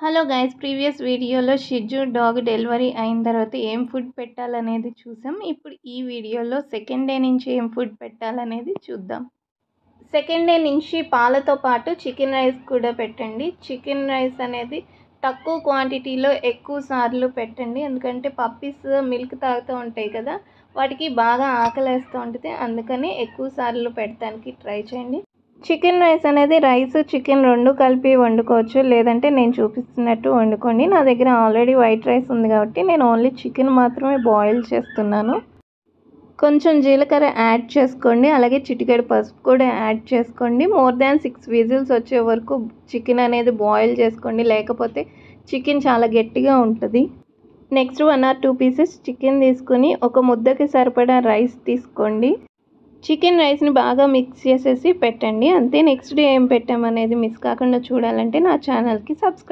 Hello guys, previous వీడియోలో షిజు dog delivery అయిన తర్వాత ఏం ఫుడ్ పెట్టాలనేది చూసాం. ఇప్పుడు ఈ వీడియోలో సెకండ్ డే నుంచి ఏం ఫుడ్ పెట్టాలనేది చూద్దాం. సెకండ్ డే నుంచి పాలతో పాటు చికెన్ రైస్ కూడా పెట్టండి. చికెన్ రైస్ అనేది తక్కువ క్వాంటిటీలో ఎక్కువ సార్లు పెట్టండి. ఎందుకంటే పప్పీస్ మిల్క్ తాగుతూ ఉంటాయి కదా, వాటికి బాగా ఆకలేస్తూ ఉంటుంది. అందుకని ఎక్కువ సార్లు పెట్టడానికి ట్రై చేయండి. చికెన్ రైస్ అనేది రైస్ చికెన్ రెండు కలిపి వండుకోవచ్చు, లేదంటే నేను చూపిస్తున్నట్టు వండుకోండి. నా దగ్గర ఆల్రెడీ వైట్ రైస్ ఉంది కాబట్టి నేను ఓన్లీ చికెన్ మాత్రమే బాయిల్ చేస్తున్నాను. కొంచెం జీలకర్ర యాడ్ చేసుకోండి, అలాగే చిటికెడు పసుపు కూడా యాడ్ చేసుకోండి. మోర్ దాన్ 6 విజిల్స్ వచ్చే వరకు చికెన్ అనేది బాయిల్ చేసుకోండి, లేకపోతే చికెన్ చాలా గట్టిగా ఉంటుంది. నెక్స్ట్ 1 or 2 పీసెస్ చికెన్ తీసుకొని ఒక ముద్దకి సరిపడా రైస్ తీసుకోండి. చికెన్ రైస్ని బాగా మిక్స్ చేసేసి పెట్టండి. అంతే. నెక్స్ట్ డే ఏం పెట్టామనేది మిస్ కాకుండా చూడాలంటే నా ఛానల్కి సబ్స్క్రైబ్